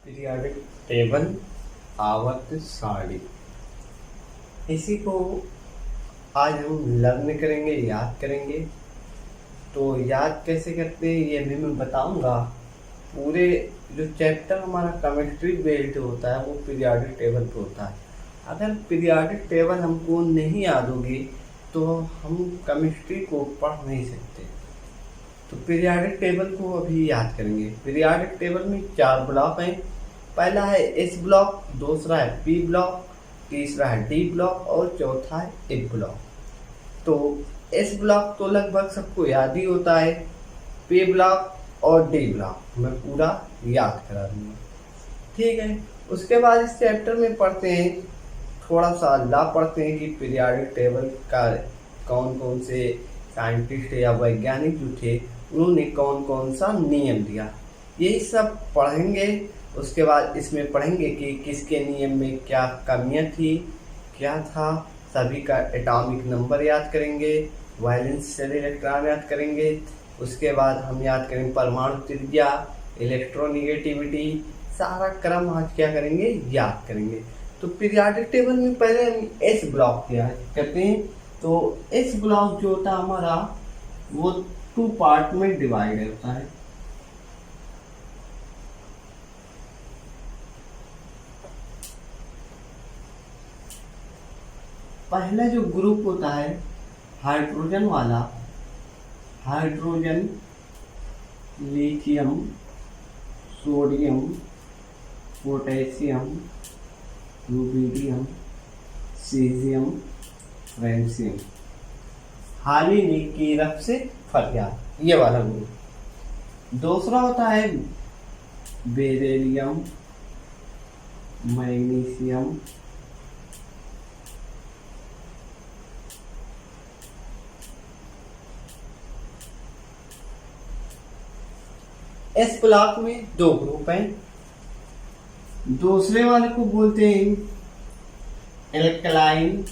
Periodic table आवर्त सारणी, इसी को आज हम लर्न करेंगे, याद करेंगे। तो याद कैसे करते हैं ये भी मैं बताऊंगा। पूरे जो चैप्टर हमारा केमिस्ट्री बेस्ड होता है वो पीरियाडिक टेबल पे होता है। अगर पीरियाडिक टेबल हमको नहीं याद होगी तो हम केमिस्ट्री को पढ़ नहीं सकते। तो पीरियाडिक टेबल को अभी याद करेंगे। पीरियाडिक टेबल में 4 ब्लॉक हैं। पहला है एस ब्लॉक, दूसरा है पी ब्लॉक, तीसरा है डी ब्लॉक और चौथा है ए ब्लॉक। तो एस ब्लॉक तो लगभग सबको याद ही होता है। पी ब्लॉक और डी ब्लॉक मैं पूरा याद करा दूंगा, ठीक है। उसके बाद इस चैप्टर में पढ़ते हैं, थोड़ा सा ला पढ़ते हैं कि पीरियाडिक टेबल का कौन कौन से साइंटिस्ट या वैज्ञानिक जो थे उन्होंने कौन कौन सा नियम दिया, यही सब पढ़ेंगे। उसके बाद इसमें पढ़ेंगे कि किसके नियम में क्या कमियां थी, क्या था, सभी का एटॉमिक नंबर याद करेंगे, वैलेंस शेल इलेक्ट्रॉन याद करेंगे। उसके बाद हम याद करेंगे परमाणु त्रिज्या, इलेक्ट्रोनिगेटिविटी, सारा क्रम आज क्या करेंगे, याद करेंगे। तो पीरियाडिक टेबल में पहले हम एस ब्लॉक याद करते हैं। तो एस ब्लॉक जो होता है हमारा वो 2 पार्ट में डिवाइड होता है। पहला जो ग्रुप होता है हाइड्रोजन वाला, hydrogen, lithium, sodium, potassium, rubidium, caesium, francium, हाली नीकीरफ से फरियाद, ये वाला ग्रुप। दूसरा होता है बेरिलियम, मैग्नीशियम, एस ब्लॉक में 2 ग्रुप हैं। दूसरे वाले को बोलते हैं एल्कलाइन,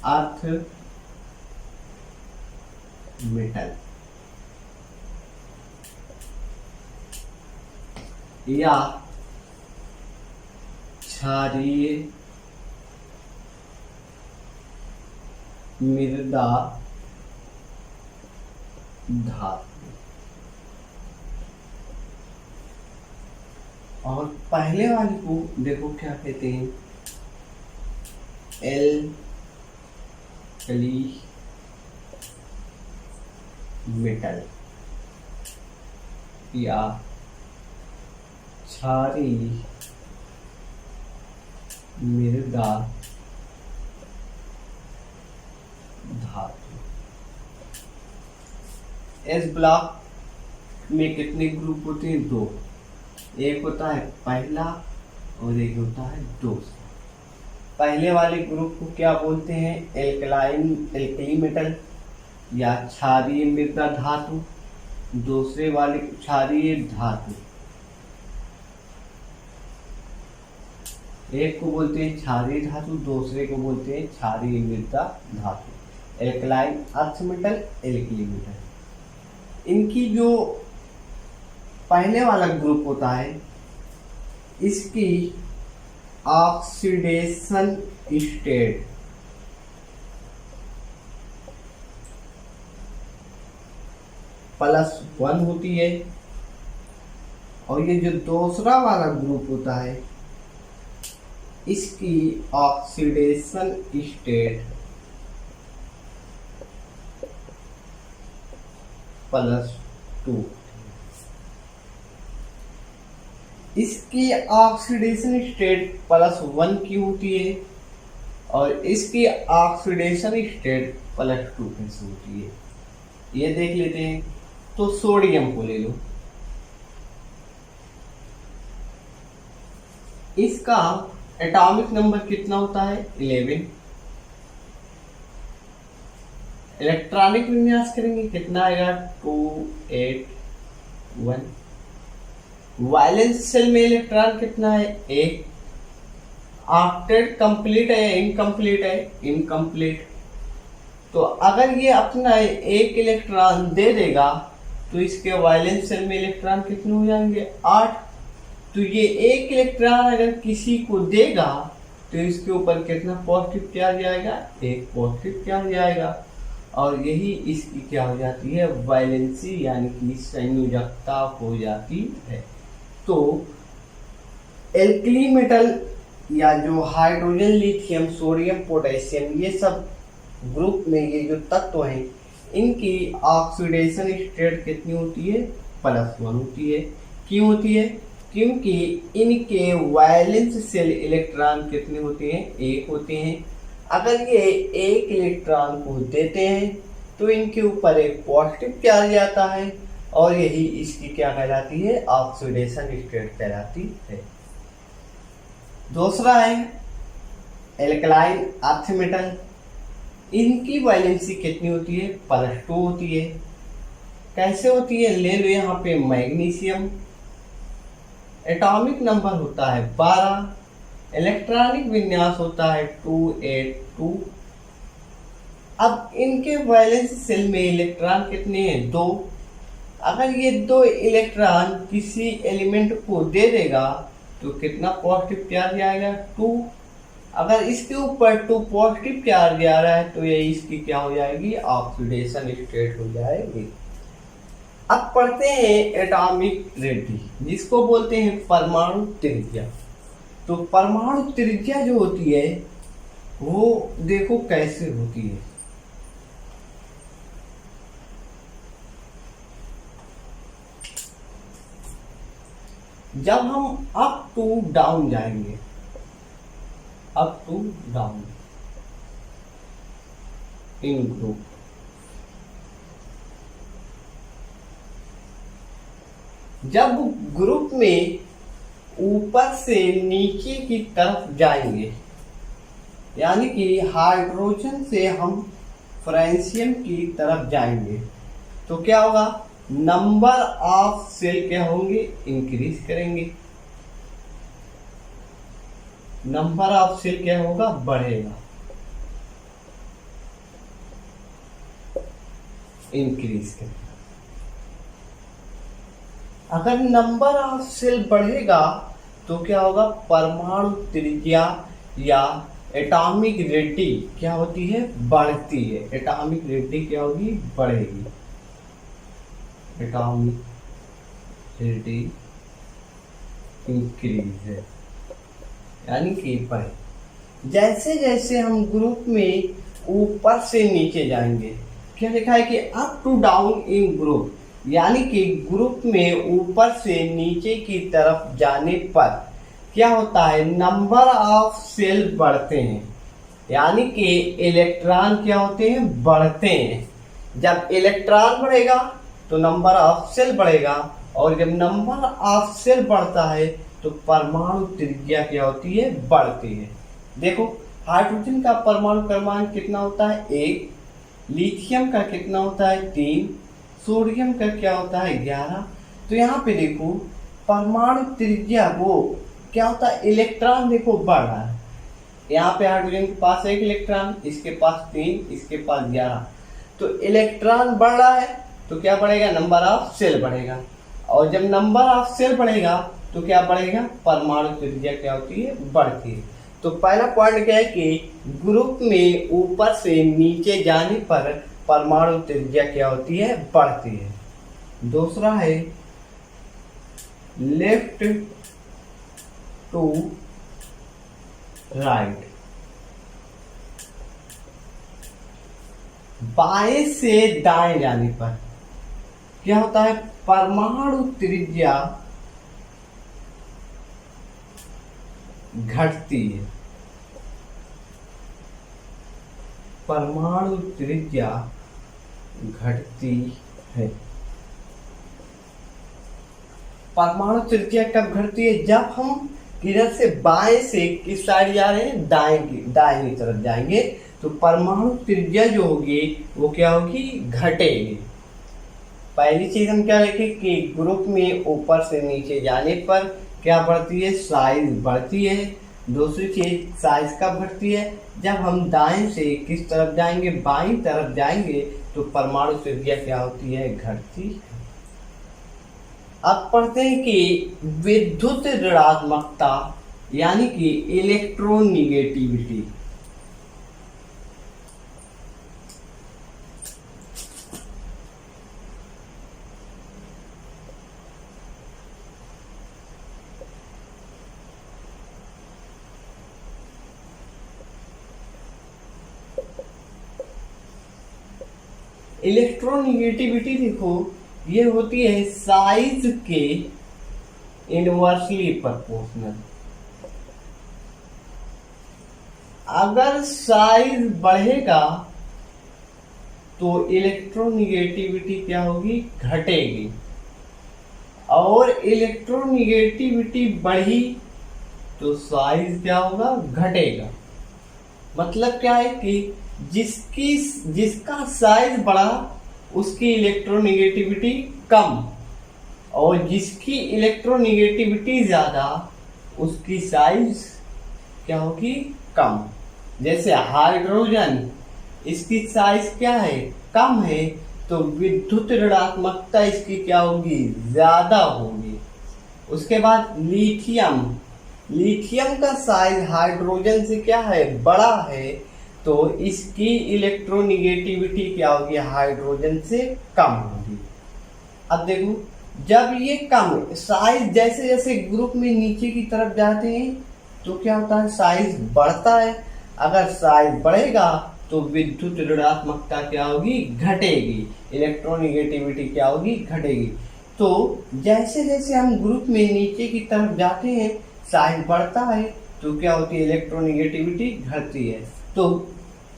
अर्थ मेटल, या क्षारीय मृदा धातु। और पहले वाले को देखो क्या कहते हैं, एल्कली मेटल या क्षारीय मृदा धातु। एस ब्लॉक में कितने ग्रुप होते हैं, 2। एक होता है पहला और एक होता है दूसरा। पहले वाले ग्रुप को क्या बोलते हैं, एल्कली मेटल या क्षारीय मृदा धातु। दूसरे वाले क्षारीय धातु, एक को बोलते हैं क्षारीय धातु, दूसरे को बोलते हैं क्षारीय मृदा धातु। Alkaline, earth metal, alkali metal. इनकी जो पहले वाला ग्रुप होता है इसकी ऑक्सीडेशन स्टेट +1 होती है। और ये जो दूसरा वाला ग्रुप होता है इसकी ऑक्सीडेशन स्टेट +2। इसकी ऑक्सीडेशन स्टेट +1 की होती है और इसकी ऑक्सीडेशन स्टेट +2 कैसे होती है ये देख लेते हैं। तो सोडियम को ले लो, इसका एटॉमिक नंबर कितना होता है, 11। इलेक्ट्रॉनिक विन्यास करेंगे कितना आएगा, 281। वैलेंस शेल में इलेक्ट्रॉन कितना है, 1। ऑक्टेट कंप्लीट है, इनकम्प्लीट है, इनकम्प्लीट। तो अगर ये अपना एक इलेक्ट्रॉन दे देगा तो इसके वैलेंस शेल में इलेक्ट्रॉन कितने हो जाएंगे, 8। तो ये एक इलेक्ट्रॉन अगर किसी को देगा तो इसके ऊपर कितना पॉजिटिव चार्ज आएगा, एक पॉजिटिव चार्ज आएगा। और यही इसकी क्या हो जाती है, वैलेंसी यानी कि संयोजकता हो जाती है। तो एल्कली मेटल या जो हाइड्रोजन, लिथियम, सोडियम, पोटेशियम, ये सब ग्रुप में ये जो तत्व हैं इनकी ऑक्सीडेशन स्टेट कितनी होती है, +1 होती है। क्यों होती है, क्योंकि इनके वैलेंस शेल इलेक्ट्रॉन कितने होते हैं, 1 होते हैं। अगर ये एक इलेक्ट्रॉन को देते हैं तो इनके ऊपर एक पॉजिटिव चार्ज आता है और यही इसकी क्या कहलाती है, ऑक्सीडेशन स्टेट कहलाती है। दूसरा है एल्कलाइन अर्थ मेटल। इनकी वैलेंसी कितनी होती है, +2 होती है। कैसे होती है, ले लो यहाँ पे मैग्नीशियम, एटॉमिक नंबर होता है 12, इलेक्ट्रॉनिक विन्यास होता है 282। अब इनके वैलेंस शेल में इलेक्ट्रॉन कितने हैं, 2। अगर ये 2 इलेक्ट्रॉन किसी एलिमेंट को दे देगा तो कितना पॉजिटिव चार्ज आएगा, 2। अगर इसके ऊपर 2 पॉजिटिव चार्ज आ रहा है तो ये इसकी क्या हो जाएगी, ऑक्सीडेशन स्टेट हो जाएगी। अब पढ़ते हैं एटॉमिक रेडी, जिसको बोलते हैं परमाणु त्रिज्या। तो परमाणु त्रिज्या जो होती है वो देखो कैसे होती है। जब हम अप टू डाउन जाएंगे, up to down in group, जब ग्रुप में ऊपर से नीचे की तरफ जाएंगे, यानी कि हाइड्रोजन से हम फ्रांसियम की तरफ जाएंगे, तो क्या होगा, नंबर ऑफ सेल क्या होंगे, इंक्रीज करेंगे। नंबर ऑफ सेल क्या होगा, बढ़ेगा, इंक्रीज करेगा। अगर नंबर ऑफ सेल बढ़ेगा तो क्या होगा, परमाणु त्रिज्या या एटॉमिक रेडी क्या होती है, बढ़ती है। एटॉमिक रेडी क्या होगी, बढ़ेगी। एटॉमिक रेडी इंक्रीज है, यानी कि बढ़े। जैसे जैसे हम ग्रुप में ऊपर से नीचे जाएंगे, क्या लिखा है कि up to down in group, यानी कि ग्रुप में ऊपर से नीचे की तरफ जाने पर क्या होता है, नंबर ऑफ सेल बढ़ते हैं, यानी कि इलेक्ट्रॉन क्या होते हैं, बढ़ते हैं। जब इलेक्ट्रॉन बढ़ेगा तो नंबर ऑफ सेल बढ़ेगा, और जब नंबर ऑफ सेल बढ़ता है तो परमाणु त्रिज्या क्या होती है, बढ़ती है। देखो हाइड्रोजन का परमाणु क्रमांक कितना होता है, 1। लिथियम का कितना होता है, 3। सोडियम का क्या होता है, 11। तो यहाँ पे देखो परमाणु त्रिज्या वो क्या होता है, इलेक्ट्रॉन देखो बढ़ रहा है। यहाँ पे हाइड्रोजन के पास 1 इलेक्ट्रॉन, इसके पास 3, इसके पास 11। तो इलेक्ट्रॉन बढ़ रहा है तो क्या बढ़ेगा, नंबर ऑफ सेल बढ़ेगा, और जब नंबर ऑफ सेल बढ़ेगा तो क्या बढ़ेगा, परमाणु त्रिज्या क्या होती है, बढ़ती है। तो पहला पॉइंट क्या है कि ग्रुप में ऊपर से नीचे जाने पर परमाणु त्रिज्या क्या होती है, बढ़ती है। दूसरा है लेफ्ट टू राइट, बाएं से दाएं जाने पर क्या होता है, परमाणु त्रिज्या घटती है। परमाणु त्रिज्या घटती है। परमाणु त्रिज्या कब घटती है, जब हम इधर से बाएं से किस साइड जा रहे हैं, दाएं की तरफ जाएंगे तो परमाणु त्रिज्या जो होगी वो क्या होगी, घटेगी। पहली चीज हम क्या लिखे कि ग्रुप में ऊपर से नीचे जाने पर क्या बढ़ती है, साइज बढ़ती है, दूसरी चीज साइज कब घटती है? जब हम दाएं से किस तरफ जाएंगे, बाईं तरफ जाएंगे, तो परमाणु त्रिज्या क्या होती है? घटती है। अब पढ़ते हैं कि विद्युत ऋणात्मकता यानी कि इलेक्ट्रोनिगेटिविटी। इलेक्ट्रोनिगेटिविटी देखो, ये होती है साइज के इनवर्सली प्रोपोर्शनल। अगर साइज बढ़ेगा तो इलेक्ट्रोनिगेटिविटी क्या होगी? घटेगी। और इलेक्ट्रोनिगेटिविटी बढ़ी तो साइज क्या होगा? घटेगा। मतलब क्या है कि जिसका साइज बढ़ा उसकी इलेक्ट्रोनिगेटिविटी कम, और जिसकी इलेक्ट्रोनिगेटिविटी ज्यादा उसकी साइज क्या होगी? कम। जैसे हाइड्रोजन, इसकी साइज क्या है? कम है, तो विद्युत ऋणात्मकता इसकी क्या होगी? ज्यादा होगी। उसके बाद लिथियम, लिथियम का साइज हाइड्रोजन से क्या है? बड़ा है, तो इसकी इलेक्ट्रोनिगेटिविटी क्या होगी? हाइड्रोजन से कम होगी। अब देखो, जब ये कम साइज जैसे जैसे ग्रुप में नीचे की तरफ जाते हैं तो क्या होता है? साइज बढ़ता है। अगर साइज बढ़ेगा तो विद्युत ऋणात्मकता क्या होगी? घटेगी। इलेक्ट्रोनिगेटिविटी क्या होगी? घटेगी। तो जैसे जैसे हम ग्रुप में नीचे की तरफ जाते हैं, साइज बढ़ता है तो क्या होती है? इलेक्ट्रोनिगेटिविटी घटती है। तो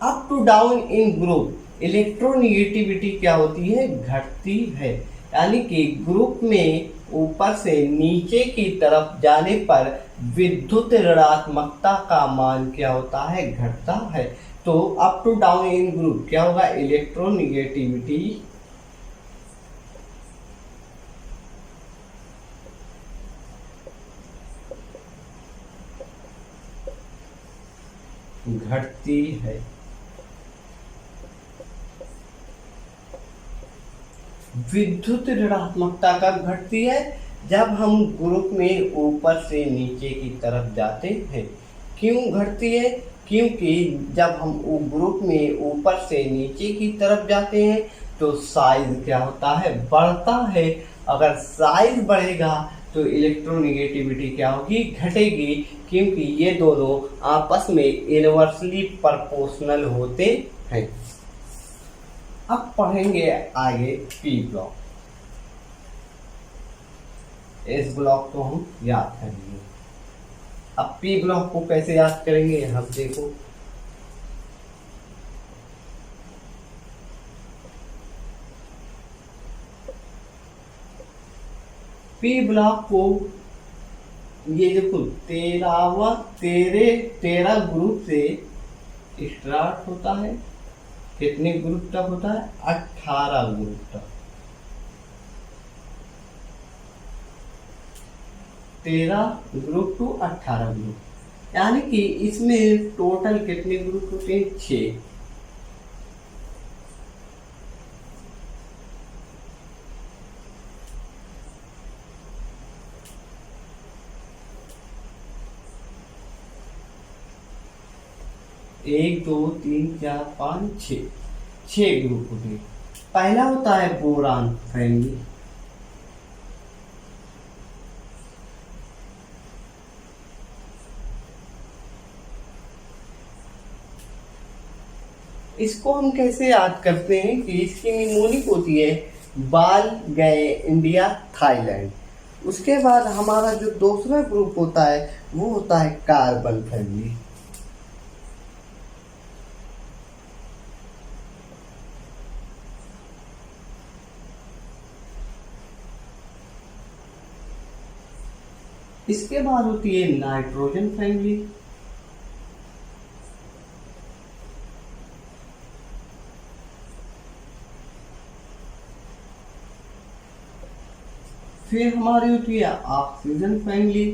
up to down in group electronegativity क्या होती है? घटती है। यानी कि ग्रुप में ऊपर से नीचे की तरफ जाने पर विद्युत ऋणात्मकता का मान क्या होता है? घटता है। तो up to down in group क्या होगा? इलेक्ट्रोनिगेटिविटी घटती है। विद्युत ऋणात्मकता कब घटती है? जब हम ग्रुप में ऊपर से नीचे की तरफ जाते हैं। क्यों घटती है? क्योंकि जब हम ग्रुप में ऊपर से नीचे की तरफ जाते हैं तो साइज क्या होता है? बढ़ता है। अगर साइज बढ़ेगा तो इलेक्ट्रोनिगेटिविटी क्या होगी? घटेगी, क्योंकि ये दोनों आपस में इनवर्सली प्रोपोर्शनल होते हैं। अब पढ़ेंगे आगे पी ब्लॉक। इस ब्लॉक को हम याद करेंगे। अब पी ब्लॉक को कैसे याद करेंगे? हम देखो, पी ब्लॉक को ये देखो 13 ग्रुप से स्टार्ट होता है। कितने ग्रुप तक होता है? 18 ग्रुप तक। 13 ग्रुप टू 18 ग्रुप, यानी कि इसमें टोटल कितने ग्रुप होते हैं? 6। एक, दो, तीन, चार, पाँच, 6 ग्रुप होते हैं। पहला होता है बोरान फैमिली। इसको हम कैसे याद करते हैं कि इसकी निमोनिक होती है बाल, गए, इंडिया, थाईलैंड। उसके बाद हमारा जो दूसरा ग्रुप होता है वो होता है कार्बन फैमिली। इसके बाद होती है नाइट्रोजन फैमिली। फिर हमारी होती है ऑक्सीजन फैमिली।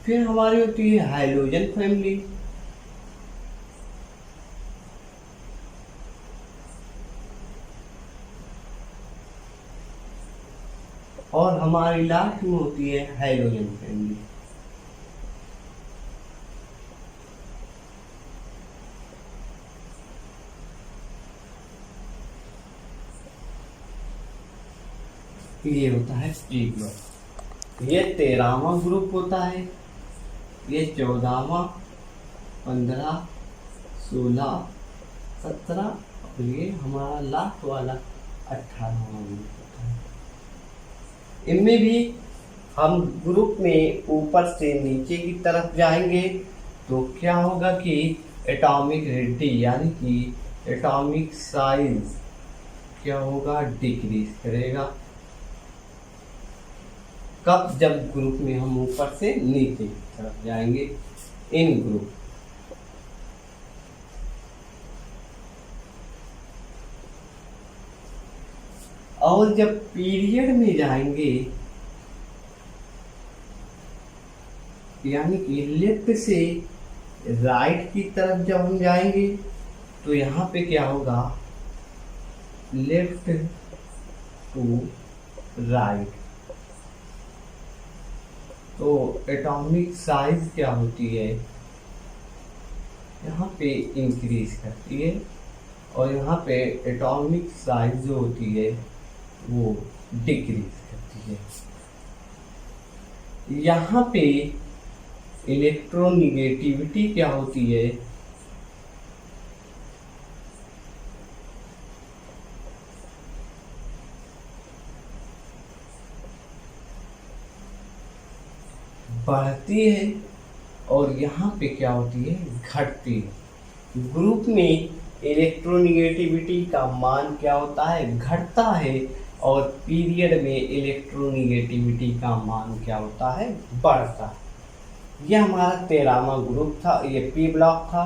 फिर हमारी होती है हाइड्रोजन फैमिली। और हमारी लास्ट में होती है हाइड्रोजन फैमिली। ये होता है पी ब्लॉक। ये 13वां ग्रुप होता है, ये 14वां, 15, 16, 17 और ये हमारा लास्ट वाला 18वां ग्रुप होता है। इनमें भी हम ग्रुप में ऊपर से नीचे की तरफ जाएंगे तो क्या होगा कि एटॉमिक रेडी यानी कि एटॉमिक साइज क्या होगा, डिक्रीज करेगा। कब? जब ग्रुप में हम ऊपर से नीचे की तरफ जाएंगे इन ग्रुप। और जब पीरियड में जाएंगे यानी कि लेफ्ट से राइट की तरफ जब हम जाएंगे तो यहाँ पे क्या होगा, लेफ्ट टू राइट। तो एटॉमिक साइज क्या होती है, यहाँ पे इंक्रीज करती है और यहाँ पे एटॉमिक साइज जो होती है वो डिक्रीज करती है। यहाँ पे इलेक्ट्रोनिगेटिविटी क्या होती है, बढ़ती है और यहाँ पे क्या होती है, घटती है। ग्रुप में इलेक्ट्रोनिगेटिविटी का मान क्या होता है, घटता है और पीरियड में इलेक्ट्रोनिगेटिविटी का मान क्या होता है, बढ़ता है। यह हमारा 13वां ग्रुप था, ये पी ब्लॉक था।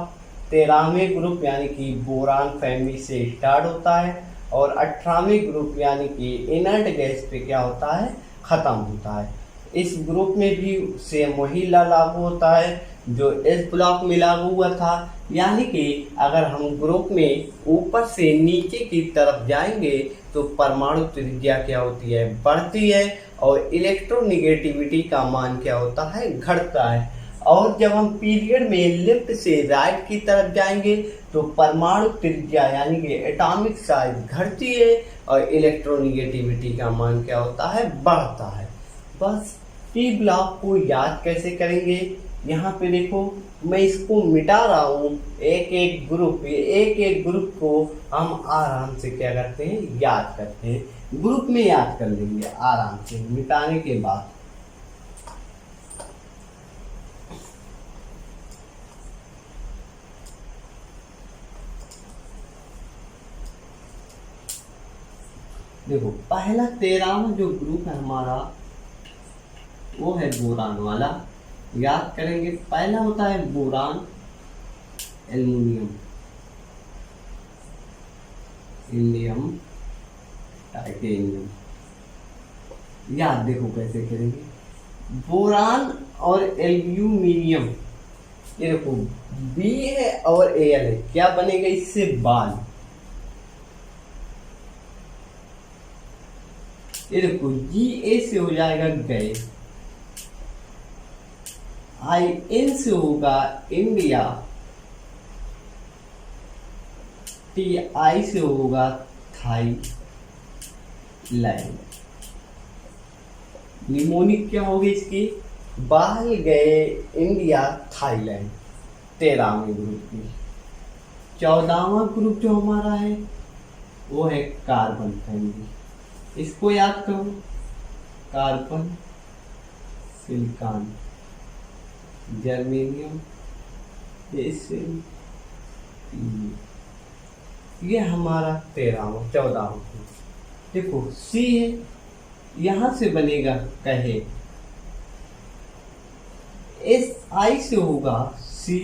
13वें ग्रुप यानी कि बोरान फैमिली से स्टार्ट होता है और 18वें ग्रुप यानी कि इनर्ट गैस पे क्या होता है, खत्म होता है। इस ग्रुप में भी सेम वही लागू होता है जो इस ब्लॉक में लागू हुआ था, यानी कि अगर हम ग्रुप में ऊपर से नीचे की तरफ जाएंगे तो परमाणु त्रिज्या क्या होती है, बढ़ती है और इलेक्ट्रोनिगेटिविटी का मान क्या होता है, घटता है। और जब हम पीरियड में लेफ्ट से राइट की तरफ जाएंगे तो परमाणु त्रिज्या यानी कि एटॉमिक साइज घटती है और इलेक्ट्रोनिगेटिविटी का मान क्या होता है, बढ़ता है। बस पी ब्लॉक को याद कैसे करेंगे, यहाँ पे देखो मैं इसको मिटा रहा हूँ, एक एक ग्रुप को हम आराम से क्या करते हैं, याद करते हैं। ग्रुप में याद कर लेंगे आराम से मिटाने के बाद। देखो पहला 13वां जो ग्रुप है हमारा वो है बोरान वाला। याद करेंगे पहला होता है बोरान, एल्युमिनियम, इंडियम, टाइटेनियम। याद देखो कैसे करेंगे, बोरान और एल्यूमिनियम, ये देखो बी है और एल है, क्या बनेगा इससे, बाल। ये देखो जी ए से हो जाएगा गए, आई एन से होगा इंडिया, टी आई से होगा थाईलैंड, निमोनिक क्या होगी इसकी, बाल गए इंडिया थाईलैंड। 13वें ग्रुप की 14वां ग्रुप जो हमारा है वो है कार्बन फैमिली। इसको याद करो, कार्बन, सिलिकॉन, जर्मेनियम, ये हमारा 14वां ग्रुप। देखो सी है, यहां से बनेगा कहे, एस आई से होगा सी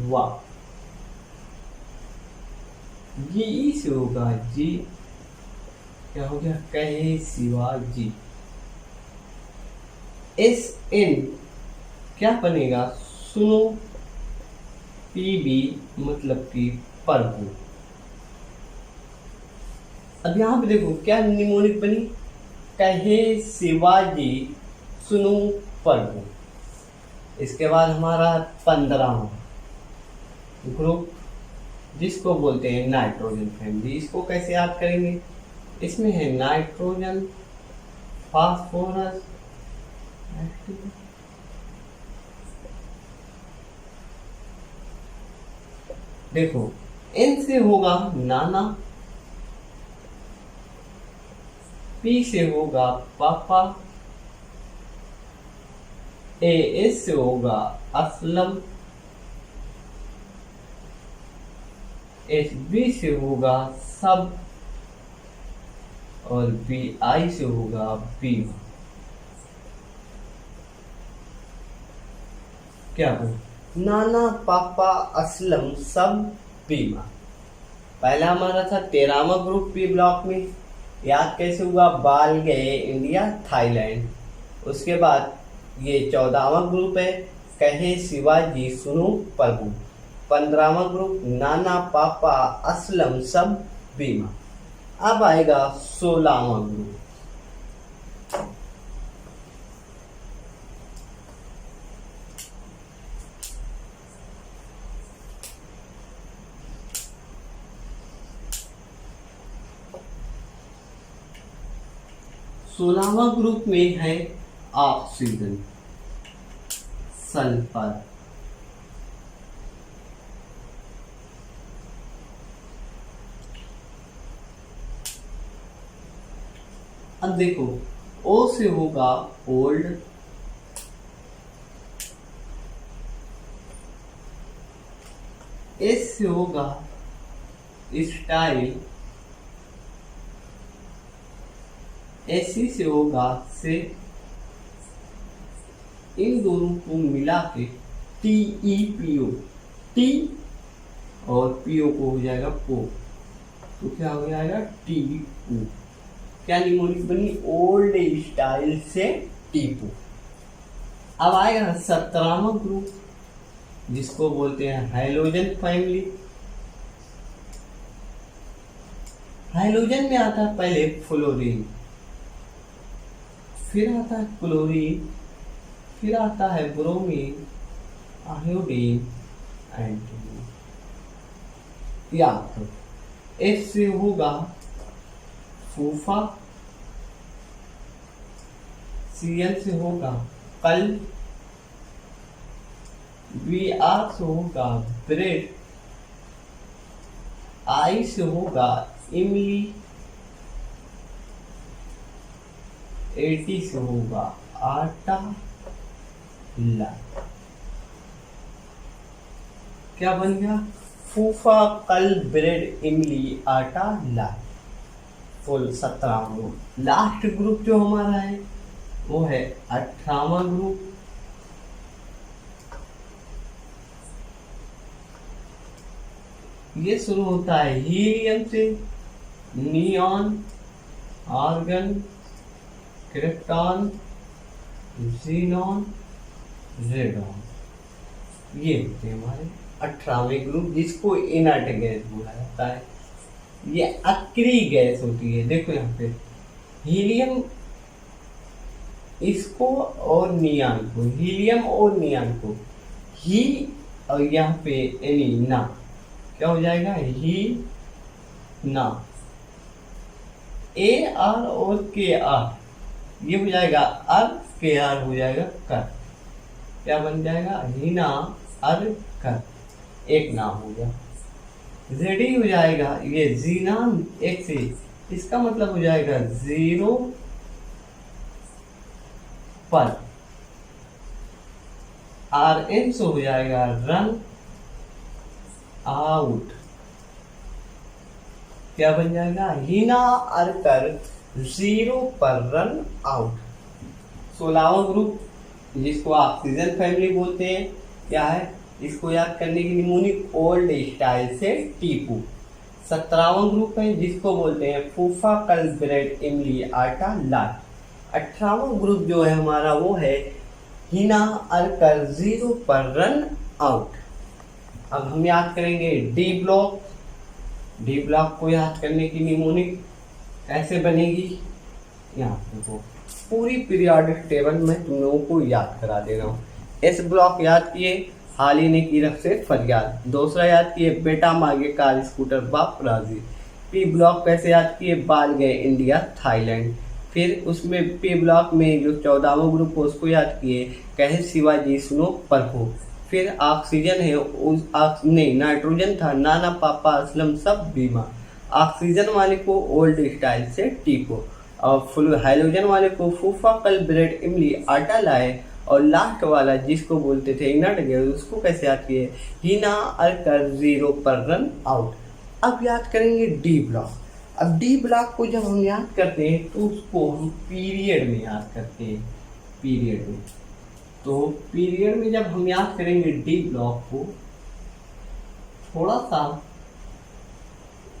वा, जी से होगा जी, क्या हो गया, कहे सिवा जी। एस एन क्या बनेगा, सुनो पीबी मतलब कि प्रभु। अब यहाँ पे देखो क्या निमोनिक बनी, कहे शिवाजी सुनो प्रभु। इसके बाद हमारा 15वां ग्रुप जिसको बोलते हैं नाइट्रोजन फैमिली। इसको कैसे याद करेंगे, इसमें है नाइट्रोजन, फास्फोरस, देखो N से होगा नाना, P से होगा पापा, AS से होगा असलम, HB से होगा सब, और BI से होगा बीमा। क्या बना, नाना पापा असलम सब बीमा। पहला हमारा था 13वां ग्रुप बी ब्लॉक में, याद कैसे हुआ, बाल गए इंडिया थाईलैंड। उसके बाद ये 14वां ग्रुप है, कहे शिवाजी सुनो प्रभु। 15वां ग्रुप नाना पापा असलम सब बीमा। अब आएगा 16वां ग्रुप। सोलहवां ग्रुप में है ऑक्सीजन, सल्फर, अब देखो O से होगा ओल्ड, S से होगा स्टाइल, से होगा से, इन दोनों को मिला के TEPO, T और PO को हो जाएगा पो, तो क्या हो जाएगा टीपू। क्या निमोनिक बनी, ओल्ड स्टाइल से टीपू। अब आएगा 17वां ग्रुप जिसको बोलते हैं हाइलोजन फैमिली। हाइलोजन में आता है पहले फ्लोरीन, फिर आता है क्लोरीन, फिर आता है ब्रोमीन, आयोडीन, एंटीमोन। याद करो, F से होगा फूफा, Cl से होगा कल, Br से होगा ब्रेड, I से होगा इमली, AT से होगा आटा, ला। क्या बन गया, फूफा कल ब्रेड इमली आटा ला। फुल 17वां ग्रुप। लास्ट ग्रुप जो हमारा है वो है 18वां ग्रुप। ये शुरू होता है हीलियम से, neon, argon, krypton, xenon, radon. ये होते हैं हमारे 18वें ग्रुप जिसको इनर्ट गैस बोला जाता है। ये अक्री गैस होती है। देखो यहाँ पे हीलियम इसको और नियान को, हीलियम और नियान को ही, और यहाँ पे एनी ना, क्या हो जाएगा ही ना। ए आर और के आर ये हो जाएगा अर, के आर हो जाएगा कर। क्या बन जाएगा, हीना अर कर, एक नाम हो गया। जेडी हो जाएगा ये जीनान एक से, इसका मतलब हो जाएगा जीरो पर। आर एन से हो जाएगा रन आउट। क्या बन जाएगा, हीना अर कर जीरो पर रन आउट। 16वां ग्रुप जिसको ऑक्सीजन फैमिली बोलते हैं, क्या है, इसको याद करने की निमोनिक ओल्ड स्टाइल से टीपू। 17वां ग्रुप है जिसको बोलते हैं फूफा कल ब्रेड इमली आटा लाट। 18वां ग्रुप जो है हमारा वो है हिना अरकर 0 पर रन आउट। अब हम याद करेंगे डी ब्लॉक। डी ब्लॉक को याद करने की निमोनिक ऐसे बनेगी, यहाँ देखो पूरी पीरियोडिक टेबल में तुम लोगों को याद करा दे रहा हूँ। एस ब्लॉक याद किए, हाली ने की रफ से फरियाद। दूसरा याद किए, बेटा मांगे कार स्कूटर बाप राजी। पी ब्लॉक कैसे याद किए, बाल गए इंडिया थाईलैंड। फिर उसमें पी ब्लॉक में जो 14वां ग्रुप उसको याद किए, कहे शिवाजी सुनो प्रभु। फिर ऑक्सीजन है उस नहीं नाइट्रोजन था, नाना पापा असलम सब बीमा। ऑक्सीजन वाले को ओल्ड स्टाइल से टीको, और फुल हाइड्रोजन वाले को फूफा कल ब्रेड इमली आटा लाए। और लास्ट वाला जिसको बोलते थे इनट गए, उसको कैसे याद किए, हिना अरकर 0 पर रन आउट। अब याद करेंगे डी ब्लॉक। अब डी ब्लॉक को जब हम याद करते हैं तो उसको हम पीरियड में याद करते हैं, पीरियड में। तो पीरियड में जब हम याद करेंगे डी ब्लॉक को, थोड़ा सा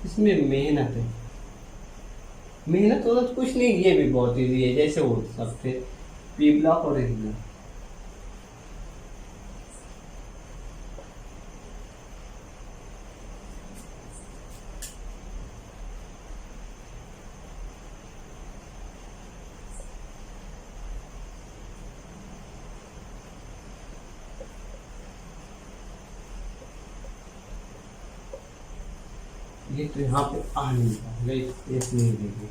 इसमें मेहनत है। मेहनत हो तो कुछ नहीं, ये भी बहुत ईजी है, जैसे वो सब थे पी ब्लॉक और एस ब्लॉक। ये तो यहाँ पे आ नहीं पाएगा, एक नहीं देगी।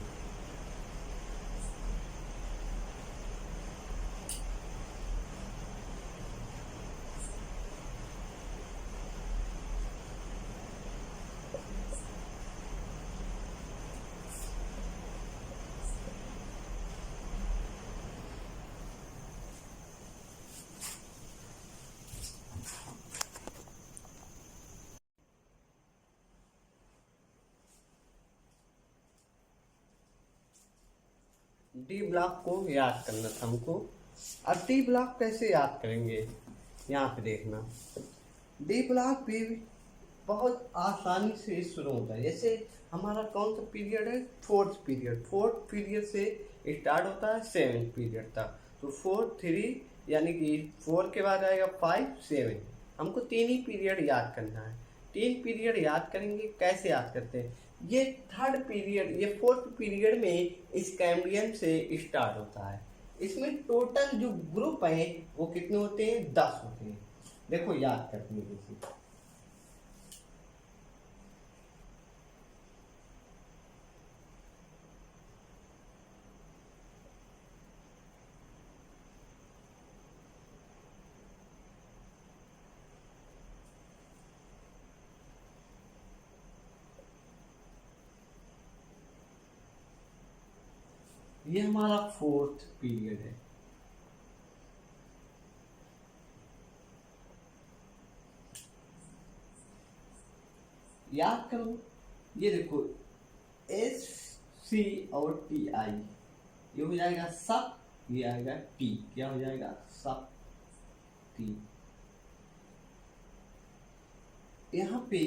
डी ब्लॉक को याद करना था हमको। अब डी ब्लॉक कैसे याद करेंगे, यहाँ पे देखना। डी ब्लॉक भी बहुत आसानी से शुरू होता है। जैसे हमारा कौन सा पीरियड है, फोर्थ पीरियड। फोर्थ पीरियड से स्टार्ट होता है 7th पीरियड तक। तो 4 3 यानी कि 4 के बाद आएगा 5 7। हमको 3 ही पीरियड याद करना है। 3 पीरियड याद करेंगे, कैसे याद करते हैं, ये थर्ड पीरियड, ये फोर्थ पीरियड में स्कैम्बियन से स्टार्ट होता है। इसमें टोटल जो ग्रुप है वो कितने होते हैं, 10 होते हैं। देखो याद करते हैं किसी। ये हमारा फोर्थ पीरियड है। याद करो, ये देखो एस सी और टी आई, ये हो जाएगा सक, ये आएगा टी, क्या हो जाएगा सक टी। यहाँ पे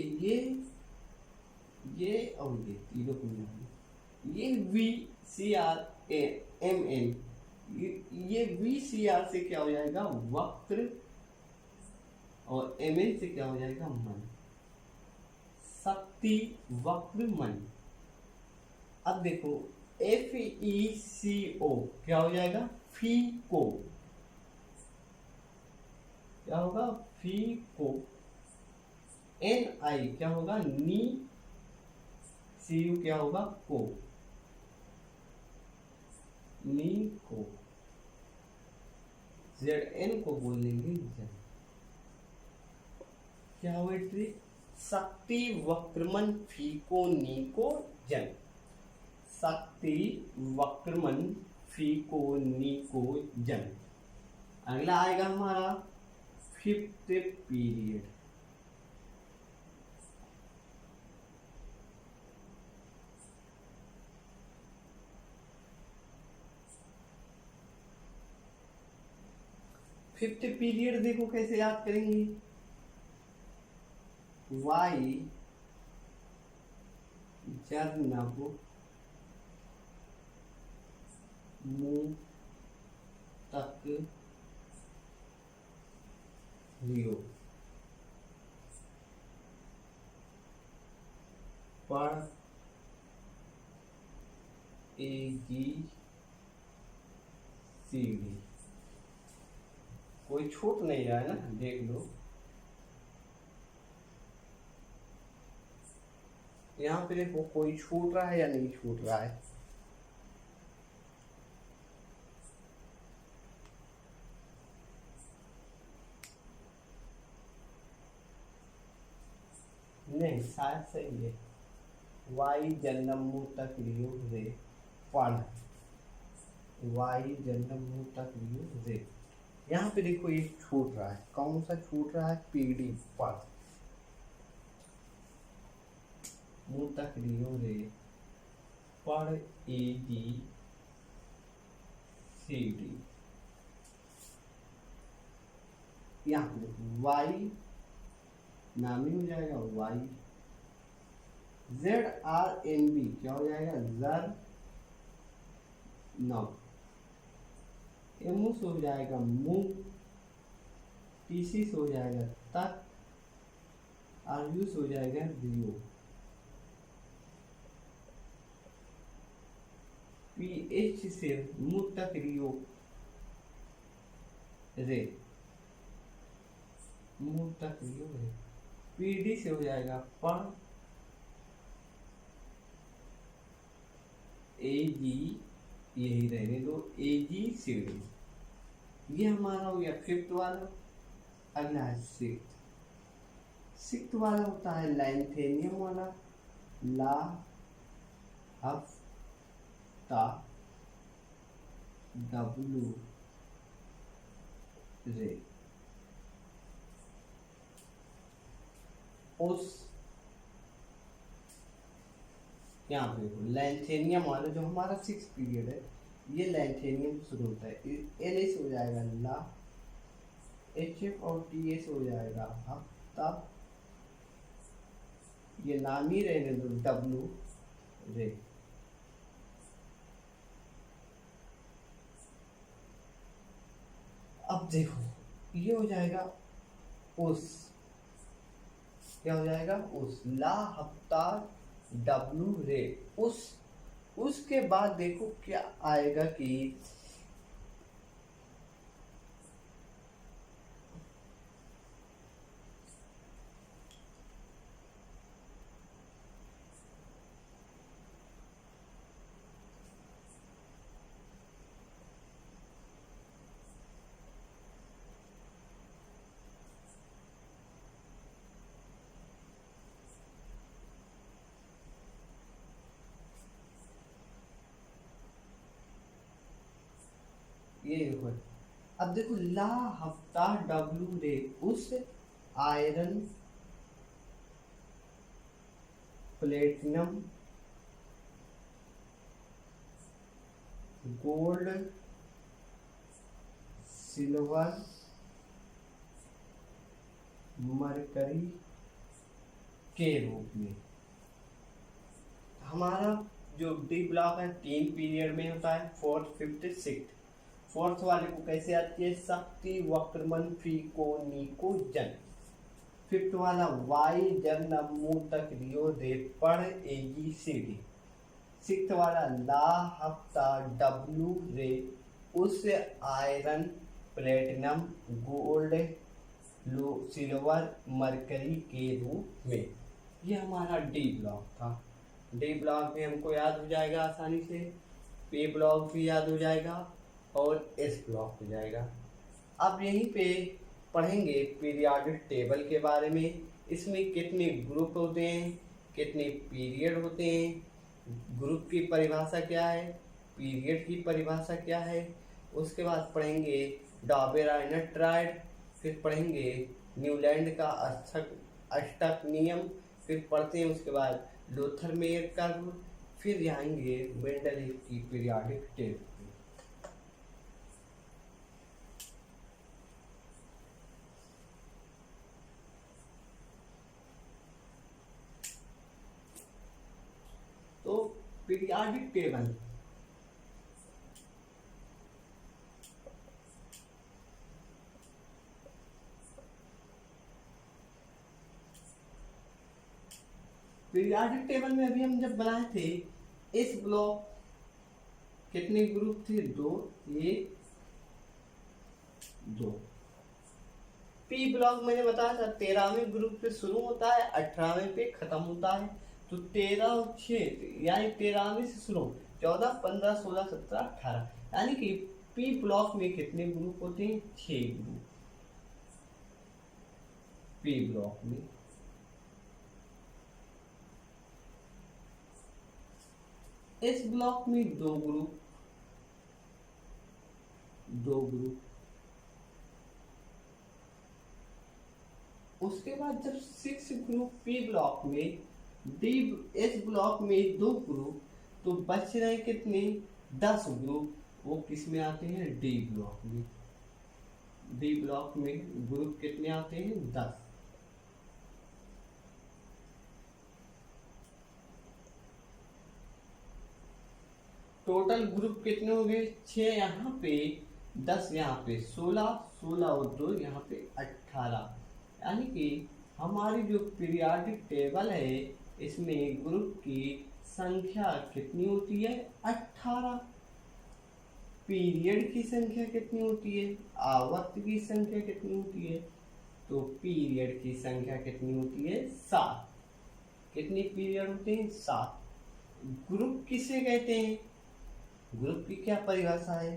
ये और ये तीनों को ये V C R A M N, ये वी सी आर से क्या हो जाएगा वक्र, और एम एन से क्या हो जाएगा मन, शक्ति वक्र मन। अब देखो एफ ई सी ओ क्या हो जाएगा फीको, क्या होगा फीको। एन आई क्या होगा नी, सी यू क्या होगा को, नी को। जेड एन को बोल देंगे जन। क्या हुआ ट्रिक, शक्ति वक्रमन फीको नीको जन, शक्ति वक्रमन फीको नीको जन। अगला आएगा हमारा फिफ्थ पीरियड। फिफ्थ पीरियड देखो कैसे याद करेंगे, वाई जर्नब मुंह तक रियो पर ए जी सी डी। कोई छूट नहीं रहा है ना, देख लो यहाँ पे, देखो कोई छूट रहा है या नहीं छूट रहा है। नहीं, शायद सही है। वाई जन्म मुंह तक लियो रे पढ़, वाई जन्म मुंह तक लियो रे। यहाँ पे देखो एक छूट रहा है, कौन सा छूट रहा है? पीडी पढ़, मुंह तक लियो रे पढ़ ए डी सी डी। यहाँ पे देखो वाई नामी हो जाएगा, Y Z R N B क्या हो जाएगा? जर नौ। एमू से हो जाएगा मुंह, टीसी से हो जाएगा तक, आरयू से हो जाएगा रियो, पीएच से मुंह तक रियो रे, मुंह तक रियो रे। पीडी से हो जाएगा पर ए जी, यही रहने दो, ए जी सी डी। ये हमारा हो गया फिफ्थ वाला। अगला है सिक्स्थ। सिक्स्थ वाला होता है लैंथेनियम वाला, ला हफ्ता डब्लू रे उस। यहाँ पे देखो लैंथेनियम वाला जो हमारा सिक्स पीरियड है, ये लैंथेनियम शुरू होता है, एल एस हो जाएगा ला, एच एफ और टी एस हो जाएगा हफ्ता, ये नाम ही रहने दो डब्लू रे। अब देखो ये हो जाएगा उस, क्या हो जाएगा? उस ला हफ्ता डब्लू रे उस। उसके बाद देखो क्या आएगा कि ये देखो, अब देखो ला हफ्ता डब्लू रे उस iron platinum gold silver mercury के रूप में। हमारा जो डी ब्लॉक है 3 पीरियड में होता है, फोर्थ फिफ्थ सिक्स्थ। फोर्थ वाले को कैसे आती है? शक्ति वक्रमन फ्रीकोनिकोजन। फिफ्थ वाला वाई जन मुंह तक रियो दे पढ़ एगी सी डी। सिक्स्थ वाला ला हफ्ता डब्लू रे उस iron platinum gold silver mercury के रूप में। ये हमारा डी ब्लॉक था। डी ब्लॉक में हमको याद हो जाएगा आसानी से, पे ब्लॉक भी याद हो जाएगा और एस ब्लॉक हो जाएगा। अब यहीं पे पढ़ेंगे पीरियाडिक टेबल के बारे में। इसमें कितने ग्रुप होते हैं, कितने पीरियड होते हैं, ग्रुप की परिभाषा क्या है, पीरियड की परिभाषा क्या है। उसके बाद पढ़ेंगे डॉबेराइनर ट्राइड, फिर पढ़ेंगे न्यूलैंड का अष्टक नियम, फिर पढ़ते हैं उसके बाद लोथर मेयर कर्व, फिर जाएंगे मेंडलीव की पीरियाडिक टेबल। तो पीरियाडिक टेबल पीरियोडिक टेबल में अभी हम जब बनाए थे, इस ब्लॉक कितने ग्रुप थे? 2, 1, 2। पी ब्लॉक मैंने बताया था 13वें ग्रुप पे शुरू होता है, 18वें पे खत्म होता है। तो 13 और 6 यानी 13वें से शुरू, 14, 15, 16, 17, 18 यानी कि पी ब्लॉक में कितने ग्रुप होते हैं? 6 ग्रुप पी ब्लॉक में। इस ब्लॉक में 2 ग्रुप, 2 ग्रुप। उसके बाद जब 6 ग्रुप पी ब्लॉक में, डी एस ब्लॉक में 2 ग्रुप, तो बच रहे कितने? 10 ग्रुप। वो किस में आते हैं? डी ब्लॉक में। डी ब्लॉक में ग्रुप कितने आते हैं? 10। टोटल ग्रुप कितने हो गए? 6 यहाँ पे, 10 यहाँ पे, 16, 16 और 2 यहाँ पे 18। यानी कि हमारी जो पीरियोडिक टेबल है इसमें ग्रुप की संख्या कितनी होती है? 18। पीरियड की संख्या कितनी होती है? आवर्त की संख्या कितनी होती है? तो पीरियड की संख्या कितनी होती है? 7। कितने पीरियड होते हैं? 7। ग्रुप किसे कहते हैं? ग्रुप की क्या परिभाषा है?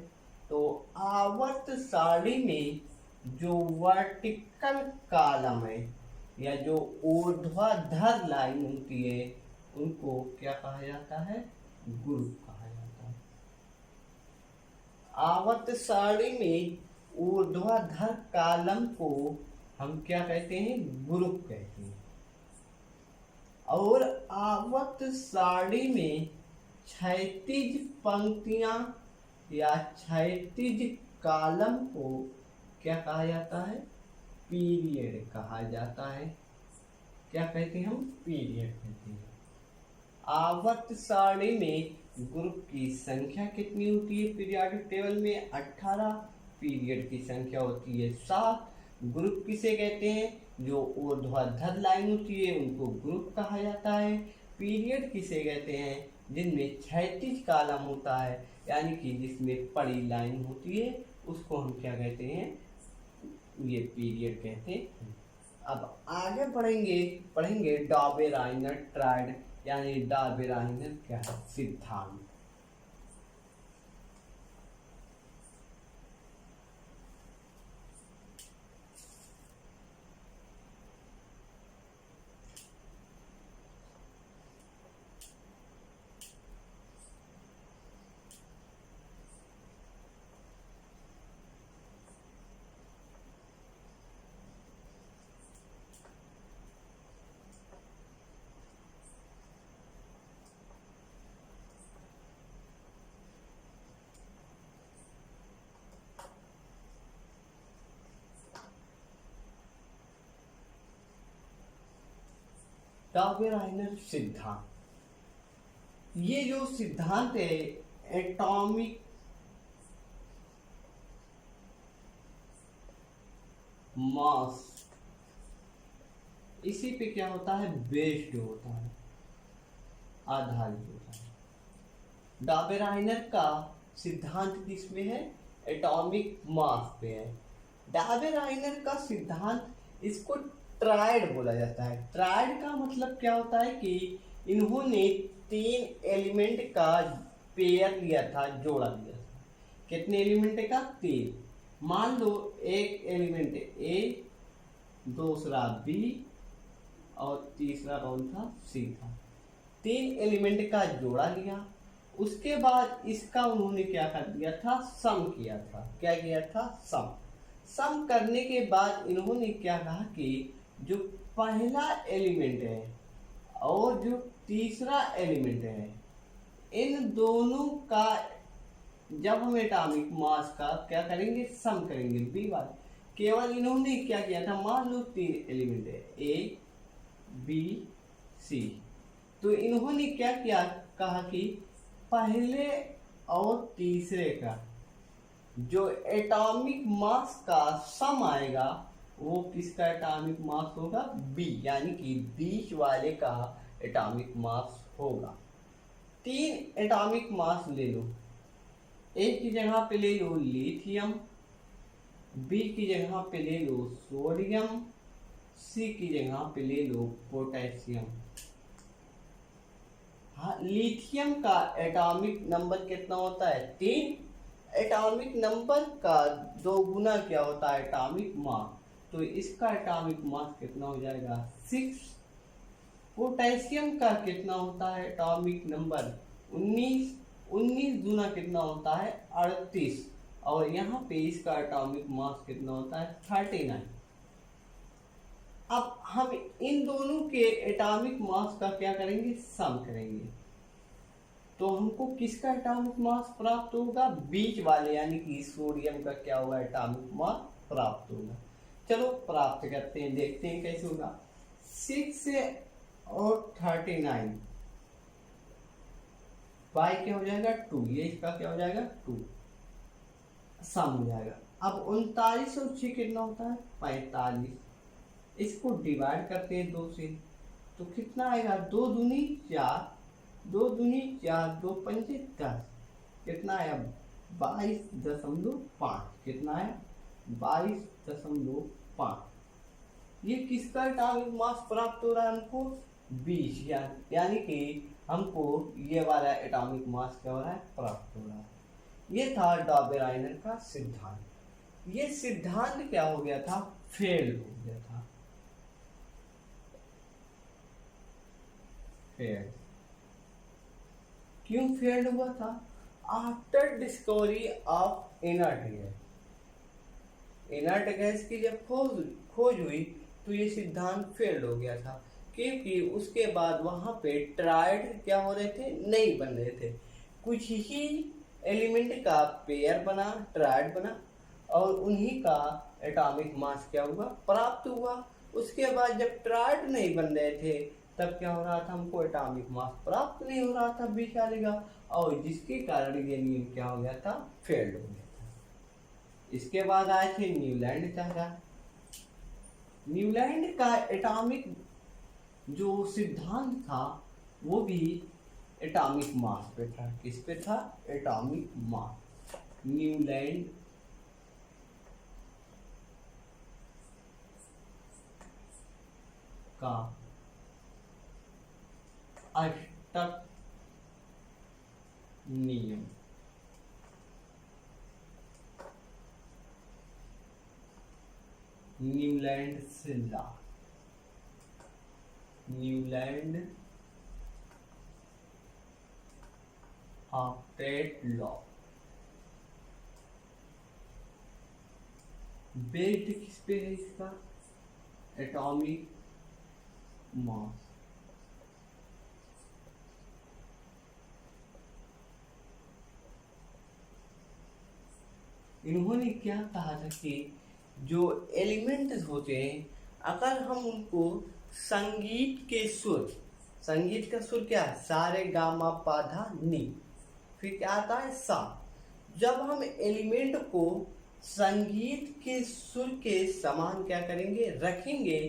तो आवर्त सारणी में जो वर्टिकल कॉलम है या जो ऊर्ध्वाधर लाइन होती है उनको क्या कहा जाता है? ग्रुप कहा जाता है। आवर्त सारणी में ऊर्ध्वाधर कॉलम को हम क्या कहते हैं? ग्रुप कहते हैं। और आवर्त सारणी में क्षैतिज पंक्तियां या क्षैतिज कॉलम को क्या कहा जाता है? पीरियड कहा जाता है। क्या कहते हैं हम? पीरियड कहते हैं। आवर्त सारणी में ग्रुप की संख्या कितनी होती है? पीरियोडिक टेबल में 18। पीरियड की संख्या होती है 7। ग्रुप किसे कहते हैं? जो ऊर्ध्वाधर लाइन होती है उनको ग्रुप कहा जाता है। पीरियड किसे कहते हैं? जिनमें क्षैतिज कॉलम होता है यानी कि जिसमें पड़ी लाइन होती है उसको हम क्या कहते हैं? ये पीरियड कहते हैं। अब आगे पढ़ेंगे डॉबेराइनर ट्रायड यानी डॉबेराइनर क्या है? सिद्धांत। डॉबेराइनर सिद्धांत, ये जो सिद्धांत है एटॉमिक मास, इसी पे क्या होता है? बेस्ड होता है, आधारित होता है। डॉबेराइनर का सिद्धांत किसमें है? एटॉमिक मास पे है। डॉबेराइनर का सिद्धांत, इसको ट्रायड बोला जाता है। ट्रायड का मतलब क्या होता है कि इन्होंने 3 एलिमेंट का पेयर लिया था, जोड़ा लिया था। कितने एलिमेंट का? 3। मान लो एक एलिमेंट ए, दूसरा बी और तीसरा कौन था? सी था। 3 एलिमेंट का जोड़ा लिया। उसके बाद इसका उन्होंने क्या कर दिया था? सम किया था। क्या किया था? सम। सम करने के बाद इन्होंने क्या कहा कि जो पहला एलिमेंट है और जो तीसरा एलिमेंट है, इन दोनों का जब हम एटॉमिक मास का क्या करेंगे? सम करेंगे। बी बात केवल इन्होंने क्या किया था? मान लो 3 एलिमेंट है ए, बी, सी, तो इन्होंने क्या किया? कहा कि पहले और तीसरे का जो एटॉमिक मास का सम आएगा वो किसका एटॉमिक मास होगा? बी, यानी कि बीच वाले का एटॉमिक मास होगा। 3 एटॉमिक मास ले लो। ए की जगह पे ले लो लिथियम, बी की जगह पे ले लो सोडियम, सी की जगह पे ले लो पोटेशियम। हाँ, लिथियम का एटॉमिक नंबर कितना होता है? 3। एटॉमिक नंबर का 2 गुना क्या होता है? Atomic mass. तो इसका एटॉमिक मास कितना हो जाएगा? 6। पोटेशियम का कितना होता है एटॉमिक नंबर? 19। 19 गुना कितना होता है? 38। और यहाँ पे इसका एटॉमिक मास कितना होता है? 39। अब हम इन दोनों के एटॉमिक मास का क्या करेंगे? सम करेंगे। तो हमको किसका एटॉमिक मास प्राप्त होगा? बीच वाले यानी कि सोडियम का क्या होगा? एटॉमिक मास प्राप्त होगा। चलो प्राप्त करते हैं, देखते हैं कैसे होगा। 6 और 39 बाई क्या हो जाएगा? 2। ये इसका क्या हो जाएगा? 2 सम हो जाएगा। अब 39 और 6 कितना होता है? 45। इसको डिवाइड करते हैं 2 से, तो कितना आएगा? 2 दूनी 4, 2 दूनी 4, 2 पंजे 10। कितना आया? 22.5। कितना आया? 22.5। ये किसका एटॉमिक मास प्राप्त हो रहा है हमको? 20। यानी कि हमको ये वाला एटॉमिक मास क्या हो रहा है? प्राप्त हो रहा है। ये था डॉबेराइनर का सिद्धांत। ये सिद्धांत क्या हो गया था? फेल हो गया था। फेल क्यों फेल हुआ था? After discovery of inert gas. Inert gas की जब खोज हुई तो ये सिद्धांत फेल हो गया था, क्योंकि उसके बाद वहां पे ट्राइड क्या हो रहे थे? नहीं बन रहे थे। कुछ ही एलिमेंट का पेयर बना, ट्राइड बना, और उन्हीं का एटॉमिक मास क्या हुआ? प्राप्त हुआ। उसके बाद जब ट्राइड नहीं बन रहे थे तब क्या हो रहा था? हमको एटॉमिक मास प्राप्त नहीं हो रहा था बीच वाले का, और जिसके कारण ये नियम क्या हो गया था? फेल्ड हो गया था। इसके बाद आए थे न्यूलैंड चाचा। न्यूलैंड का एटॉमिक जो सिद्धांत था वो भी एटॉमिक मास पे था। किस पे था? Atomic mass. न्यूलैंड का अष्टक नियम। न्यूलैंड से law. Newland octet law based किस पे है इसका? Atomic mass. इन्होंने क्या कहा था कि जो एलिमेंट्स होते हैं अगर हम उनको संगीत के सुर, संगीत का सुर क्या है? सारे गामा पाधा नी, फिर क्या आता है? सा। जब हम एलिमेंट को संगीत के सुर के समान क्या करेंगे? रखेंगे,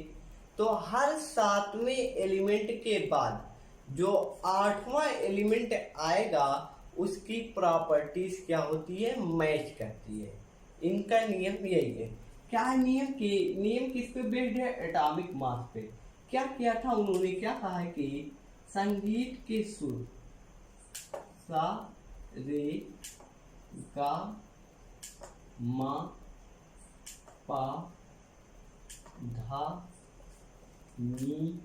तो हर 7वें एलिमेंट के बाद जो 8वां एलिमेंट आएगा उसकी प्रॉपर्टीज क्या होती है? मैच करती है। इनका नियम यही है। क्या नियम? की नियम किस पे बेस्ड है? एटॉमिक मास पे। क्या किया था उन्होंने? क्या कहा है कि संगीत के सुर सा रे गा मा पा धा नी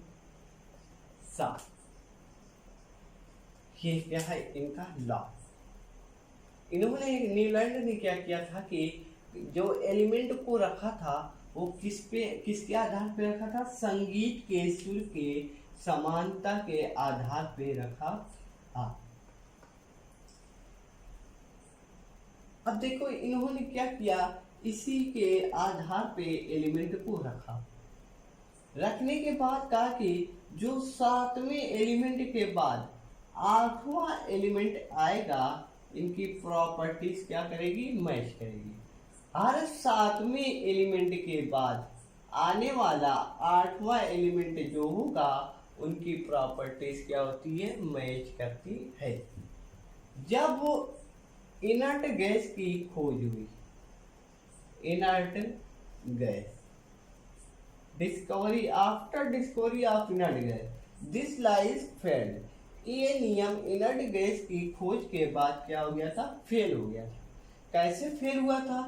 सा, ये क्या है? इनका लॉ। इन्होंने न्यूलैंड ने क्या किया था कि जो एलिमेंट को रखा था वो किसके आधार पे रखा था? संगीत के सुर के समानता के आधार पे रखा था। अब देखो इन्होंने क्या किया? इसी के आधार पे एलिमेंट को रखा। रखने के बाद कहा कि जो 7वें एलिमेंट के बाद 8वां एलिमेंट आएगा इनकी प्रॉपर्टीज क्या करेगी? मैच करेगी। हर 7वें एलिमेंट के बाद आने वाला 8वां एलिमेंट जो होगा उनकी प्रॉपर्टीज क्या होती है, मैच करती है। जब वो इनर्ट गैस की खोज हुई, inert gas, discovery, after discovery of inert gas this lies failed, ये नियम इनर्ट गैस की खोज के बाद क्या हो गया था, फेल हो गया था। कैसे फेल हुआ था,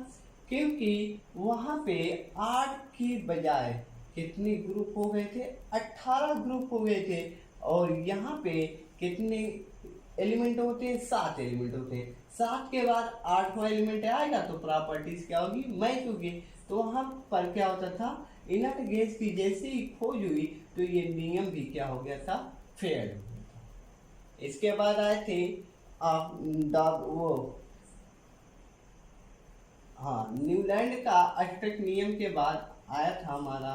क्योंकि वहां पे 8 की बजाय कितने ग्रुप हो गए थे, 18 ग्रुप हो गए थे। और यहाँ पे कितने एलिमेंट होते हैं, 7 एलिमेंट होते हैं। 7 के बाद 8वां एलिमेंट आएगा तो प्रॉपर्टीज क्या होगी, मैच होगी। तो वहां पर क्या होता था, इनर्ट गैस की जैसे ही खोज हुई तो ये नियम भी क्या हो गया था, फेल हो गया था। इसके बाद आए थे वो हाँ, न्यूलैंड का अष्टक नियम के बाद आया था हमारा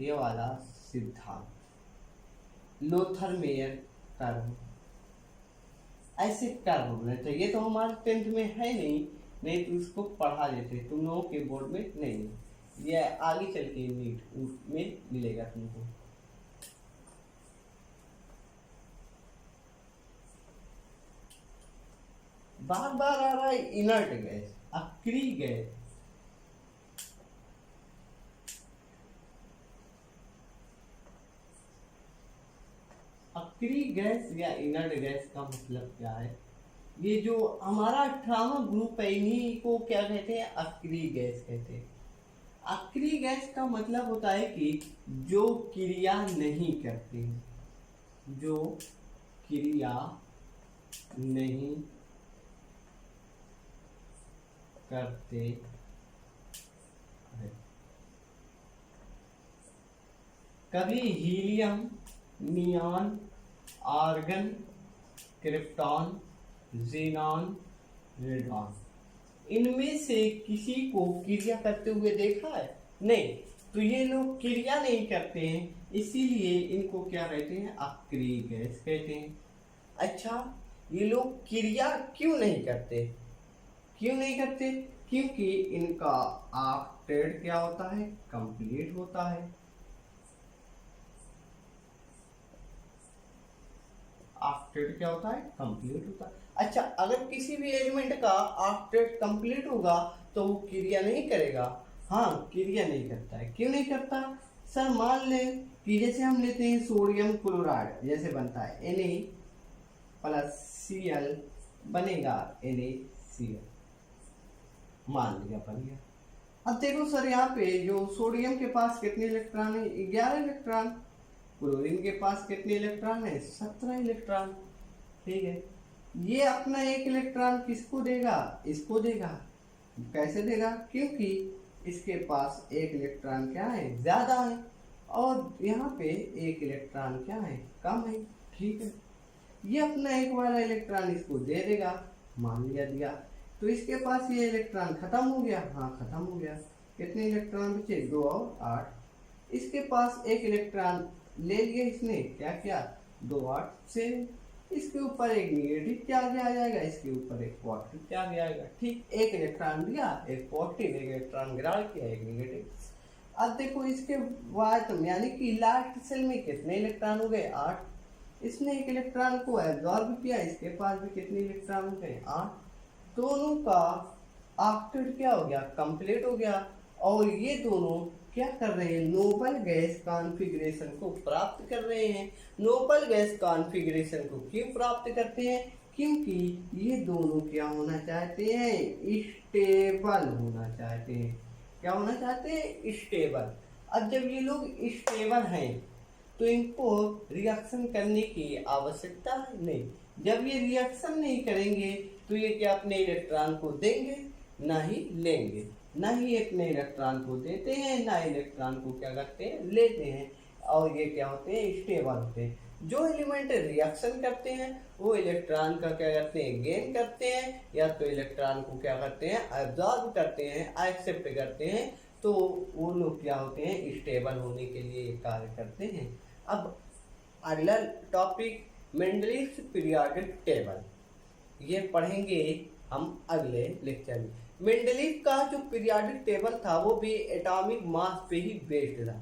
ये वाला सिद्धांत, लोथर मेयर कर्व। ऐसे कर्व होना चाहिए, तो हमारे 10th में है नहीं तो उसको पढ़ा देते, तुम लोगों के बोर्ड में नहीं, ये आगे चल के नीट में मिलेगा तुमको। बार बार आ रहा है इनर्ट गैस, अक्री गैस। अक्री गैस या इनर्ट गैस का मतलब क्या है, ये जो हमारा 18वां ग्रुप है इन्हीं को क्या कहते हैं, अक्री गैस कहते हैं। अक्री गैस का मतलब होता है कि जो क्रिया नहीं करते हैं, जो क्रिया नहीं करते हैं। कभी helium, neon, argon, krypton, xenon, radon, इनमें से किसी को क्रिया करते हुए देखा है, नहीं। तो ये लोग क्रिया नहीं करते हैं, इसीलिए इनको क्या कहते हैं, अक्रिय गैस कहते हैं। अच्छा, ये लोग क्रिया क्यों नहीं करते, क्यों नहीं करते, क्योंकि इनका ऑक्टेट क्या होता है, कंप्लीट होता है। ऑक्टेट क्या होता है, कंप्लीट होता है। अच्छा, अगर किसी भी एलिमेंट का ऑक्टेट कंप्लीट होगा तो वो क्रिया नहीं करेगा, हाँ क्रिया नहीं करता है। क्यों नहीं करता, सर मान ले कि जैसे हम लेते हैं सोडियम क्लोराइड, जैसे बनता है Na+Cl बनेगा NaCl, मान लिया बन गया। अब देखो सर, यहाँ पे जो सोडियम के पास कितने इलेक्ट्रॉन है, 11 इलेक्ट्रॉन। क्लोरीन के पास कितने इलेक्ट्रॉन है, 17 इलेक्ट्रॉन। ठीक है, ये अपना 1 इलेक्ट्रॉन किसको देगा, इसको देगा। कैसे देगा, क्योंकि इसके पास 1 इलेक्ट्रॉन क्या है, ज्यादा है, और यहाँ पे 1 इलेक्ट्रॉन क्या है, कम है। ठीक है, ये अपना 1 वाला इलेक्ट्रॉन इसको दे देगा, मान लिया दिया। तो इसके पास ये इलेक्ट्रॉन खत्म हो गया, हाँ खत्म हो गया। कितने इलेक्ट्रॉन बचे, 2 और 8। इसके पास 1 इलेक्ट्रॉन ले लिया इसने, क्या क्या, 2 8 से, इसके ऊपर एक निगेटिव चार्ज आ जाएगा, इसके ऊपर एक पॉजिटिव चार्ज आएगा। ठीक, 1 इलेक्ट्रॉन दिया, एक पॉजिटिव, 1 इलेक्ट्रॉन ग्रहण किया, 1 निगेटिव। अब देखो इसके बाद यानी कि लास्ट सेल में कितने इलेक्ट्रॉन हो गए, 8। इसने 1 इलेक्ट्रॉन को एब्जॉर्ब किया, इसके पास भी कितने इलेक्ट्रॉन हो गए, 8। दोनों का ऑक्टेट क्या हो गया, कंप्लीट हो गया। और ये दोनों क्या कर रहे हैं, नोबल गैस कॉन्फ़िगरेशन को प्राप्त कर रहे हैं। नोबल गैस कॉन्फ़िगरेशन को क्यों प्राप्त करते हैं, क्योंकि ये दोनों क्या होना चाहते हैं, स्टेबल होना चाहते हैं। क्या होना चाहते हैं, स्टेबल। अब जब ये लोग स्टेबल हैं तो इनको रिएक्शन करने की आवश्यकता नहीं। जब ये रिएक्शन नहीं करेंगे तो ये क्या अपने इलेक्ट्रॉन को देंगे, ना ही लेंगे, ना ही अपने इलेक्ट्रॉन को देते हैं, ना इलेक्ट्रॉन को क्या करते हैं, लेते हैं। और ये क्या होते हैं, स्टेबल होते हैं। जो एलिमेंट रिएक्शन करते हैं वो इलेक्ट्रॉन का क्या करते हैं, गेन करते हैं, या तो इलेक्ट्रॉन को क्या करते हैं, एब्जॉर्ब करते हैं, एक्सेप्ट करते हैं। तो वो लोग क्या होते हैं, स्टेबल होने के लिए ये कार्य करते हैं। अब अगला टॉपिक, मेंडलीव्स पीरियोडिक टेबल, ये पढ़ेंगे हम अगले लेक्चर में। मेंडलीव का जो पीरियोडिक टेबल था वो भी एटॉमिक मास पे ही बेस्ड था।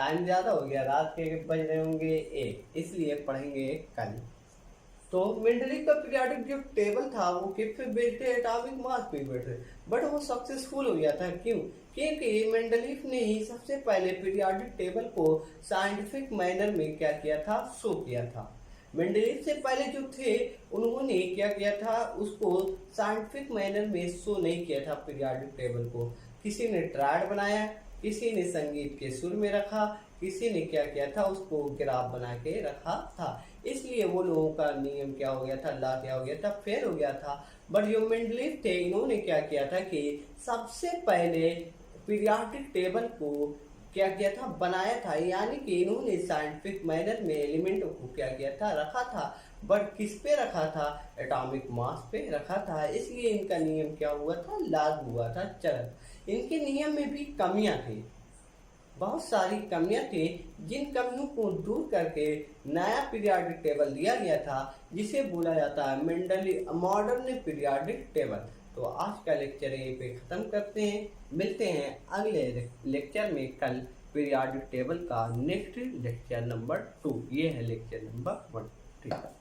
टाइम ज़्यादा हो गया, रात के बज रहे होंगे 1, इसलिए पढ़ेंगे कल। तो मेंडलीव का पीरियोडिक जो टेबल था वो किस पे बेस्ड है, एटॉमिक मास पे बेस्ड है, बट वो सक्सेसफुल हो गया था। क्यों? क्योंकि मेंडलीव ने ही सबसे पहले पीरियोडिक टेबल को साइंटिफिक मैनर में क्या किया था, शो किया था। मेंडलीव से पहले जो थे उन्होंने क्या किया था, उसको साइंटिफिक मैनर में शो नहीं किया था पीरियोडिक टेबल को। किसी ने ट्रायड बनाया, किसी ने संगीत के सुर में रखा, किसी ने क्या किया था, उसको ग्राफ बना के रखा था। इसलिए वो लोगों का नियम क्या हो गया था, लॉ क्या हो गया था, फेल हो गया था। बट जो मेंडलीव थे इन्होंने क्या किया था कि सबसे पहले पीरियोडिक टेबल को क्या किया था, बनाया था। यानी कि इन्होंने साइंटिफिक मैनर में एलिमेंट को क्या किया था, रखा था। बट किस पे रखा था, एटॉमिक मास पे रखा था। इसलिए इनका नियम क्या हुआ था, लागू हुआ था, चल। इनके नियम में भी कमियां थी, बहुत सारी कमियां थी, जिन कमियों को दूर करके नया पीरियोडिक टेबल दिया गया था, जिसे बोला जाता है मेंडलीव मॉडर्न पीरियोडिक टेबल। तो आज का लेक्चर यहीं पे खत्म करते हैं, मिलते हैं अगले लेक्चर में कल पीरियोडिक टेबल का नेक्स्ट लेक्चर नंबर 2। ये है लेक्चर नंबर 1। ठीक है।